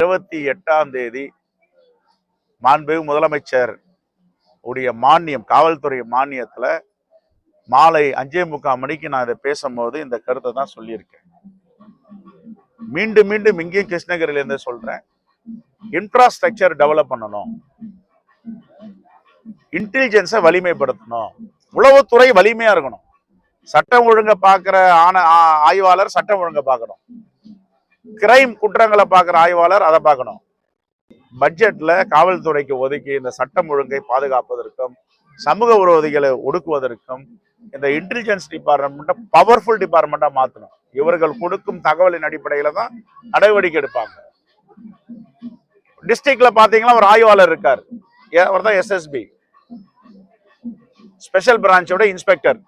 28ஆம் தேதி மாண்புமிகு முதலமைச்சர் உடைய மானியம், காவல்துறை மானியத்துல மாலை 5:45 மணிக்கு நான் இதை பேசும்போது இந்த கருத்தை தான் சொல்லியிருக்கேன். மீண்டும் மீண்டும் இங்கேயும் கிருஷ்ணகிரியில இருந்து சொல்றேன். இன்ஃப்ராஸ்ட்ரக்சர் டெவலப் பண்ணணும், இன்டெலிஜென்ஸை வலிமைப்படுத்தணும், உளவுத்துறை வலிமையா இருக்கணும், சட்டம் ஒழுங்க பாக்குற ஆய்வாளர் சட்டம் ஒழுங்க பார்க்கணும், கிரைம் குற்றங்களை பார்க்குற ஆய்வாளர் அதை பார்க்கணும். பட்ஜெட்ல காவல்துறைக்கு ஒதுக்கி இந்த சட்டம் ஒழுங்கை பாதுகாப்பதற்கும் சமூக விரோதிகளை ஒடுக்குவதற்கும் இந்த இன்டெலிஜென்ஸ் டிபார்ட்மெண்ட்டை பவர்ஃபுல் டிபார்ட்மெண்ட்டா மாற்றணும். இவர்கள் கொடுக்கும் தகவலின் அடிப்படையில தான் நடவடிக்கை எடுப்பாங்க. டிஸ்ட்ரிக்ட்ல பாத்தீங்கன்னா ஒரு ஆய்வாளர் இருக்கார், அவர் தான் எஸ்எஸ்பி, ஸ்பெஷல் பிரான்ச்சோட இன்ஸ்பெக்டர்.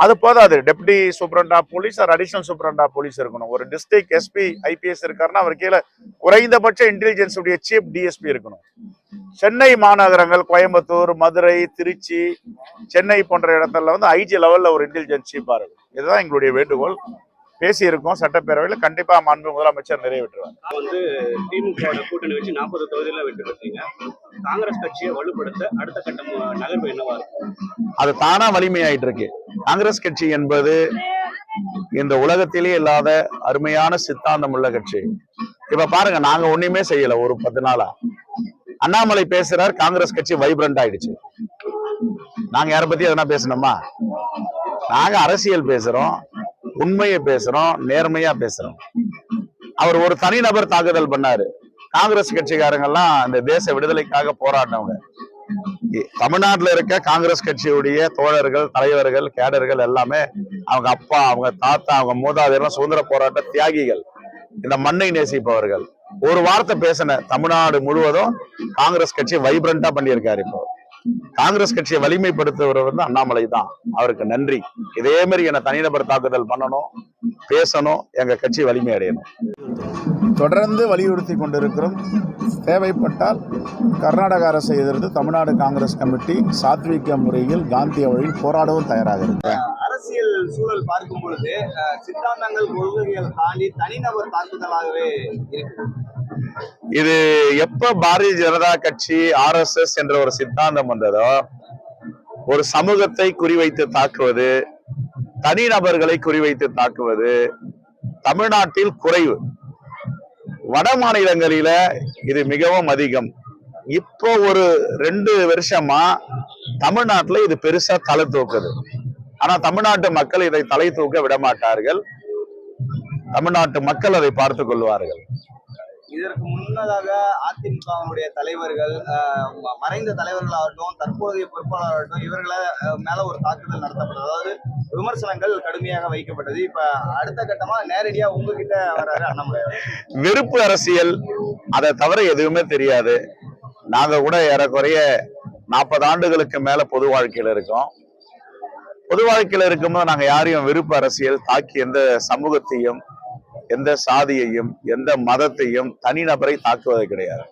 அது போதாது, deputy superintendent of police or additional superintendent of police இருக்கணும். ஒரு டிஸ்ட்ரிக்ட் எஸ்பி ஐபிஎஸ் இருக்காருன்னா அவர் கீழே குறைந்தபட்ச இன்டெலிஜென்ஸ் உடைய சீஃப் டிஎஸ்பி இருக்கணும். சென்னை மாநகரங்கள், கோயம்புத்தூர், மதுரை, திருச்சி, சென்னை போன்ற இடத்துல வந்து ஐஜி லெவல்ல ஒரு இன்டெலிஜென்ஸ் சீஃபா இருக்கும். இதுதான் எங்களுடைய வேண்டுகோள். பேசியிருக்கோம், சட்டப்பேரவையில் கண்டிப்பா மாண்பு முதலமைச்சர் நிறைவேற்றுவார். வந்து திமுக கூட்டணி வச்சு 40 தொகுதியில வெற்றி பெற்றீங்க. காங்கிரஸ் கட்சியை வலுப்படுத்த அடுத்த கட்டம் நகர்வு என்னவா இருக்கும்? அது தானா வலிமையாயிட்டு இருக்கு. காங்கிரஸ் கட்சி என்பது இந்த உலகத்திலே இல்லாத அருமையான சித்தாந்தம் உள்ள கட்சி. இப்ப பாருங்க, நாங்க ஒண்ணுமே செய்யல. ஒரு 10 நாளா அண்ணாமலை பேசுறார், காங்கிரஸ் கட்சி வைப்ரண்ட் ஆயிடுச்சு. நாங்க யாரை பத்தி எதனா பேசணுமா? நாங்க அரசியல் பேசுறோம், உண்மையை பேசுறோம், நேர்மையா பேசுறோம். அவர் ஒரு தனிநபர் தாக்குதல் பண்ணாரு. காங்கிரஸ் கட்சிக்காரங்கெல்லாம் இந்த தேச விடுதலைக்காக போராடினவங்க. தமிழ்நாட்டில் இருக்க காங்கிரஸ் கட்சியுடைய தோழர்கள், தலைவர்கள், கேடர்கள் எல்லாமே அவங்க அப்பா, அவங்க தாத்தா, அவங்க மூதாதையர் சுதந்திர போராட்ட தியாகிகள், இந்த மண்ணை நேசிப்பவர்கள். ஒரு வார்த்தை பேசின தமிழ்நாடு முழுவதும் காங்கிரஸ் கட்சி வைப்ரண்டா பண்ணியிருக்காரு. இப்போ காங்கிரஸ் கட்சியை வலிமைப்படுத்துவர் வந்து அண்ணாமலை தான். அவருக்கு நன்றி. இதே மாதிரி என்ன தனிநபர் தாக்குதல் பண்ணணும், பேசணும், எங்க கட்சி வலிமை அடையணும். தொடர்ந்து வலியுறுத்தி கொண்டிருக்கிறோம். தேவைப்பட்டால் கர்நாடக அரசை எதிர்த்து தமிழ்நாடு காங்கிரஸ் கமிட்டி சாத்வீக முறையில் காந்திய வழியில் போராடவும் தயாராக இருக்கு. அரசியல் சூழல் பார்க்கும் பொழுது சித்தாந்தங்கள், கொள்கைகள் தாண்டி தனிநபர் தாக்குதலாகவே இருக்கு. இது எப்ப பாரதிய ஜனதா கட்சி RSS என்ற ஒரு சித்தாந்தம் வந்ததோ, ஒரு சமூகத்தை குறிவைத்து தாக்குவது, தனிநபர்களை குறிவைத்து தாக்குவது தமிழ்நாட்டில் குறைவு. வட மாநிலங்களில இது மிகவும் அதிகம். இப்போ ஒரு 2 வருஷமா தமிழ்நாட்டுல இது பெருசா தலை தூக்குது. ஆனா தமிழ்நாட்டு மக்கள் இதை தலை தூக்க விட மாட்டார்கள். தமிழ்நாட்டு மக்கள் அதை பார்த்து கொள்வார்கள். இதற்கு முன்னதாக அதிமுகவுடைய தலைவர்கள், மறைந்த தலைவர்களாகட்டும், தற்போதைய பொறுப்பாளராகட்டும், இவர்களை மேல ஒரு தாக்குதல் நடத்தப்பட்டது. அதாவது விமர்சனங்கள் கடுமையாக வைக்கப்பட்டது. இப்ப அடுத்த கட்டமா நேரடியா உங்ககிட்ட வர்றாரு அண்ணாமலை. வெறுப்பு அரசியல், அதை தவிர எதுவுமே தெரியாது. நாங்க கூட ஏறக்குறைய 40 ஆண்டுகளுக்கு மேல பொது வாழ்க்கையில இருக்கோம். பொது வாழ்க்கையில இருக்கும்போது நாங்க யாரையும் வெறுப்பு அரசியல் தாக்கி எந்த சமூகத்தையும், எந்த சாதியையும், எந்த மதத்தையும், தனிநபரை தாக்குவது கிடையாது.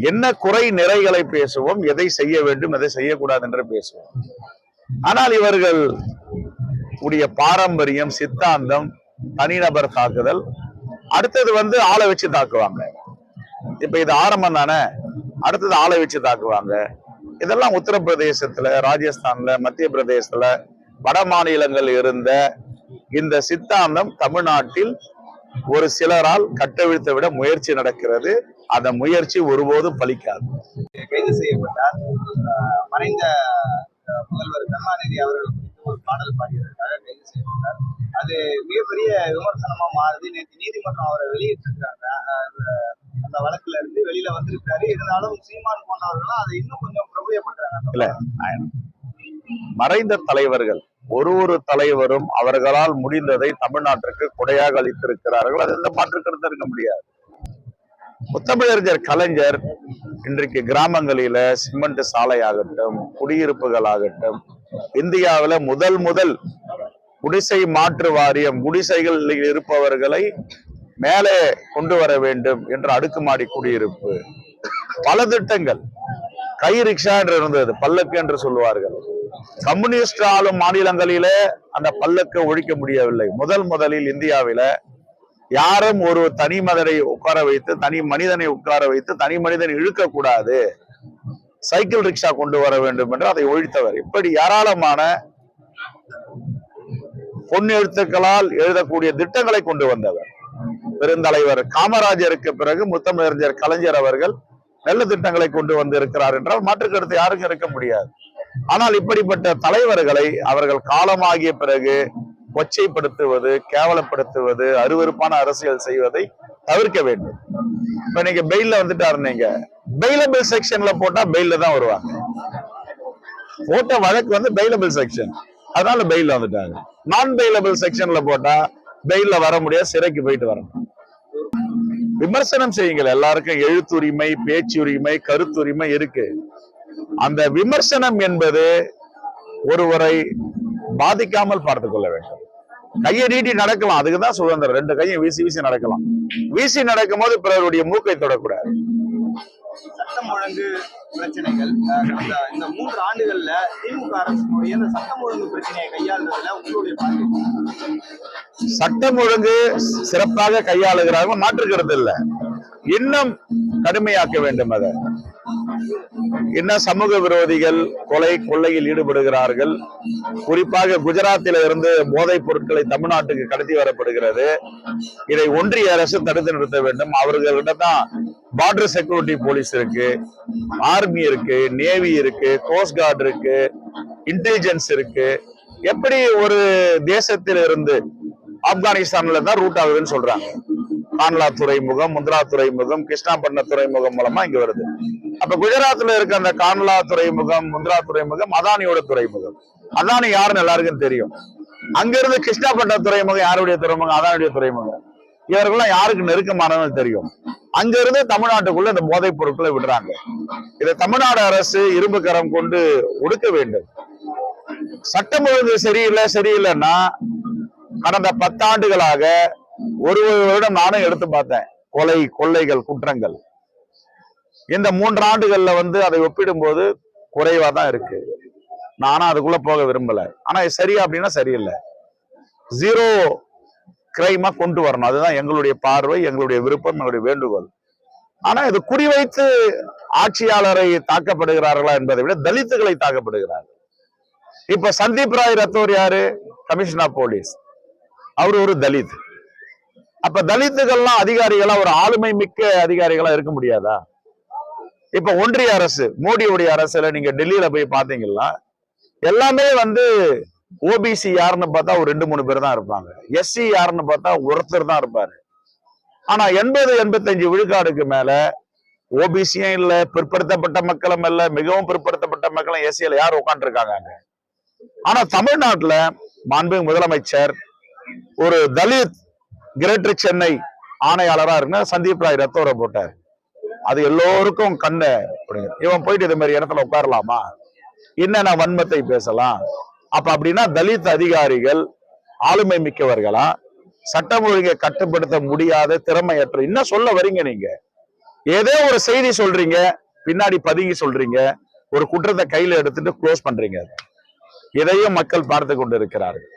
என்ன குறை நிறைகளை பேசுவோம், எதை செய்ய வேண்டும், எதை செய்யக்கூடாது என்று பேசுவோம். ஆனால் இவர்கள் உடைய பாரம்பரியம், சித்தாந்தம் தனிநபர் தாக்குதல். அடுத்தது வந்து ஆளை வச்சு தாக்குவாங்க. இப்ப இது ஆரம்பம் தானே, அடுத்தது ஆளை வச்சு தாக்குவாங்க. இதெல்லாம் உத்தரப்பிரதேசத்துல, ராஜஸ்தான்ல, மத்திய பிரதேசத்துல, வட மாநிலங்கள் இருந்த இந்த சித்தாந்தம் தமிழ்நாட்டில் ஒரு சிலரால் கட்டவிழ்த்து விட முயற்சி நடக்கிறது. அந்த முயற்சி ஒருபோதும் பலிக்காது. கைது செய்யப்பட்டார் மறைந்த முதல்வர் கருணாநிதி அவர்கள் ஒரு பாடல் பாடியதற்காக கைது செய்யப்பட்டார். அது மிகப்பெரிய விமர்சனமா மாறுது. நேற்று நீதிமன்றம் அவரை வெளியிட்டிருக்காங்க. அந்த வழக்குல இருந்து வெளியில வந்திருக்காரு. இருந்தாலும் சீமான் போன்றவர்கள் அதை இன்னும் கொஞ்சம் பிரபலியப்படுறாங்க. இல்ல, மறைந்த தலைவர்கள் ஒரு தலைவரும் அவர்களால் முடிந்ததை தமிழ்நாட்டிற்கு கொடையாக அளித்திருக்கிறார்கள். அது எந்த மாற்று கருத்து இருக்க முடியாது. முத்தமிழறிஞர் கலைஞர் இன்றைக்கு கிராமங்களில சிமெண்ட் சாலை ஆகட்டும், குடியிருப்புகள் ஆகட்டும், இந்தியாவில முதல் குடிசை மாற்று வாரியம், குடிசைகளில் இருப்பவர்களை மேலே கொண்டு வர வேண்டும் என்ற அடுக்குமாடி குடியிருப்பு, பல திட்டங்கள். கை ரிக்ஷா என்று இருந்தது, பல்லக்கு என்று சொல்லுவார்கள். கம்யூனிஸ்ட் ஆளும் மாநிலங்களிலே அந்த பல்லக்கு ஒழிக்க முடியவில்லை. முதலில் இந்தியாவில யாரும் ஒரு தனி மனிதனை உட்கார வைத்து தனி மனிதனை உட்கார வைத்து தனி மனிதனை இழுக்க கூடாது, சைக்கிள் ரிக்ஷா கொண்டு வர வேண்டும் என்று அதை ஒழித்தவர். இப்படி ஏராளமான பொன்னெழுத்துக்களால் எழுதக்கூடிய திட்டங்களை கொண்டு வந்தவர். பெருந்தலைவர் காமராஜருக்கு பிறகு முத்தமிழறிஞர் கலைஞர் அவர்கள் நல்ல திட்டங்களை கொண்டு வந்து இருக்கிறார் என்றால் மாற்று கருத்து யாருக்கும் இருக்க முடியாது. ஆனால் இப்படிப்பட்ட தலைவர்களை அவர்கள் காலமாகிய பிறகு கொச்சைப்படுத்துவது, கேவலப்படுத்துவது, அருவருப்பான அரசியல் செய்வதை தவிர்க்க வேண்டும். இப்ப நீங்க பெயில்ல வந்துட்டாரு, நீங்க பெயிலபிள் செக்ஷன்ல போட்டா பெயில்ல தான் வருவாங்க. போட்ட வழக்கு வந்து பெயிலபிள் செக்ஷன், அதனால பெயில்ல வந்துட்டாங்க. நான் பெயிலபிள் செக்ஷன்ல போட்டா பெயில்ல வர முடியாது, சிறைக்கு போயிட்டு வரணும். விமர்சனம் செய்யுங்கள், எல்லாருக்கும் எழுத்துரிமை, பேச்சுரிமை, கருத்துரிமை இருக்கு. அந்த விமர்சனம் என்பது ஒருவரை பாதிக்காமல் பார்த்து கொள்ள வேண்டும். கையை நீட்டி நடக்கலாம், அதுக்குதான் சுதந்திரம். ரெண்டு கையை வீசி வீசி நடக்கலாம். வீசி நடக்கும் போது பிறருடைய மூக்கை தொடக்கூடாது. சட்டம் ஒழுங்கு பிரச்சனைகள் இந்த 3 ஆண்டுகள்ல திமுக அரசுடைய சட்டம் ஒழுங்கு பிரச்சனையை கையாளுறதுல உங்களுடைய பார்வை? சட்டம் ஒழுங்கு சிறப்பாக கையாளுகிறார்கள், மாற்றுக்கிறது இல்லை. இன்னும் கடுமையாக்க வேண்டும். அதை இன்னும் சமூக விரோதிகள் கொள்ளையில் ஈடுபடுகிறார்கள். குறிப்பாக குஜராத்தில இருந்து போதைப் பொருட்களை தமிழ்நாட்டுக்கு கடத்தி வரப்படுகிறது. இதை ஒன்றிய அரசு தடுத்து நிறுத்த வேண்டும். அவர்களிடம் தான் பார்டர் செக்யூரிட்டி போலீஸ் இருக்கு, ஆர்மி இருக்கு, நேவி இருக்கு, கோஸ்ட் கார்டு இருக்கு, இன்டெலிஜென்ஸ் இருக்கு. எப்படி ஒரு தேசத்தில் இருந்து ஆப்கானிஸ்தான்ல தான் ரூட் ஆகுதுன்னு சொல்றாங்க. கான்லா துறைமுகம், முந்த்ரா துறைமுகம், கிருஷ்ணாபட்டினம் துறைமுகம் மூலமா இங்க வருது. அப்ப குஜராத்ல இருக்க அந்த கான்லா துறைமுகம், முந்த்ரா துறைமுகம் அதானியோட துறைமுகம். அதானி யாருன்னு எல்லாருக்கும் தெரியும். அங்க இருந்து கிருஷ்ணாபட்டினம் துறைமுகம் யாருடைய துறைமுகம்? அதானியுடைய துறைமுகம். இவர்கள்லாம் யாருக்கு நெருக்கமானவங்க தெரியும். அங்க இருந்து தமிழ்நாட்டுக்குள்ள இந்த போதைப் பொருட்களை விடுறாங்க. இதை தமிழ்நாடு அரசு இரும்பு கரம் கொண்டு ஒடுக்க வேண்டும். சட்டம் ஒழுங்கு சரியில்லைன்னா கடந்த 10 ஆண்டுகளாக ஒரு வருடம் நானும் எடுத்து பார்த்தேன். கொள்ளைகள், குற்றங்கள் இந்த 3 ஆண்டுகள்ல அதை ஒப்பிடும் போது குறைவா தான் இருக்கு. நானும் அதுக்குள்ள போக விரும்பல. ஆனா சரியா அப்படின்னா சரியில்லை. 0 கிரைமா கொண்டு வரணும். அதுதான் எங்களுடைய பார்வை, எங்களுடைய விருப்பம், எங்களுடைய வேண்டுகோள். ஆனா இது குறிவைத்து ஆட்சியாளரை தாக்கப்படுகிறார்களா என்பதை விட தலித்துகளை தாக்கப்படுகிறார்கள். இப்ப சந்தீப் ராய் ரத்தோர் யாரு? Commissioner of police. அவர் ஒரு தலித். அப்ப தலித்துகள்லாம் அதிகாரிகளா, ஒரு ஆளுமை மிக்க அதிகாரிகளா இருக்க முடியாதா? இப்ப ஒன்றிய அரசு, மோடியுடைய அரசுல நீங்க டெல்லியில போய் பாத்தீங்கன்னா எல்லாமே ஓபிசி யாருன்னு பார்த்தா ஒரு 2-3 பேர் தான் இருப்பாங்க. எஸ்சி யாருன்னு பார்த்தா ஒருத்தர் தான் இருப்பாரு. ஆனா 80-85 விழுக்காடுக்கு மேல ஓபிசியும் இல்ல, பிற்படுத்தப்பட்ட மக்களும் இல்ல, மிகவும் பிற்படுத்தப்பட்ட மக்களும் எஸ்சியில யார் உட்காந்து இருக்காங்க அங்க. ஆனா தமிழ்நாட்டுல மாண்புமிகு முதலமைச்சர் ஒரு தலித் கிரேட்டர் சென்னை ஆணையாளரா இருக்குன்னா சந்தீப் ராய் ரத்தோரை போட்டார். அது எல்லோருக்கும் கண்ணு. இவன் போயிட்டு இது மாதிரி இடத்துல உட்காரலாமா? என்னென்ன வன்மத்தை பேசலாம்? அப்ப அப்படின்னா தலித் அதிகாரிகள் ஆளுமை மிக்கவர்களா? சட்டம் ஒழுங்கை கட்டுப்படுத்த முடியாத திறமையற்ற என்ன சொல்ல வரீங்க நீங்க? ஏதோ ஒரு செய்தி சொல்றீங்க, பின்னாடி பதுங்கி சொல்றீங்க, ஒரு குற்றத்தை கையில எடுத்துட்டு க்ளோஸ் பண்றீங்க. இதையும் மக்கள் பார்த்து கொண்டு இருக்கிறார்கள்.